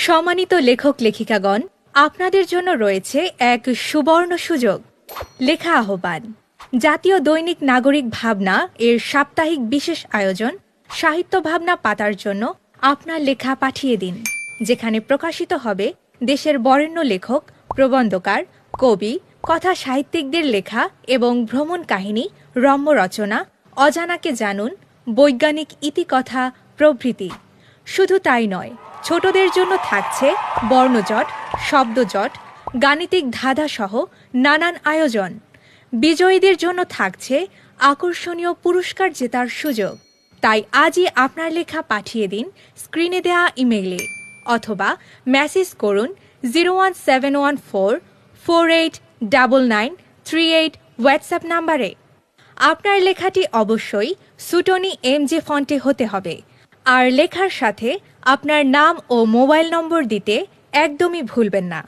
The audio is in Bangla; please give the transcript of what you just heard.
সম্মানিত লেখক লেখিকাগণ, আপনাদের জন্য রয়েছে এক সুবর্ণ সুযোগ। লেখা আহ্বান, জাতীয় দৈনিক নাগরিক ভাবনা এর সাপ্তাহিক বিশেষ আয়োজন সাহিত্য ভাবনা পাতার জন্য আপনার লেখা পাঠিয়ে দিন, যেখানে প্রকাশিত হবে দেশের বরেণ্য লেখক, প্রবন্ধকার, কবি, কথা সাহিত্যিকদের লেখা এবং ভ্রমণ কাহিনী, রম্য রচনা, অজানাকে জানুন, বৈজ্ঞানিক ইতিকথা প্রভৃতি। শুধু তাই নয়, ছোটদের জন্য থাকছে বর্ণজট, শব্দজট, গাণিতিক ধাঁধাসহ নানান আয়োজন। বিজয়ীদের জন্য থাকছে আকর্ষণীয় পুরস্কার জেতার সুযোগ। তাই আজই আপনার লেখা পাঠিয়ে দিন স্ক্রিনে দেয়া ইমেইলে, অথবা মেসেজ করুন 01714489938 হোয়াটসঅ্যাপ নাম্বারে। আপনার লেখাটি অবশ্যই সুটনি এমজে ফন্টে হতে হবে, আর লেখার সাথে আপনার নাম ও মোবাইল নম্বর দিতে একদমই ভুলবেন না।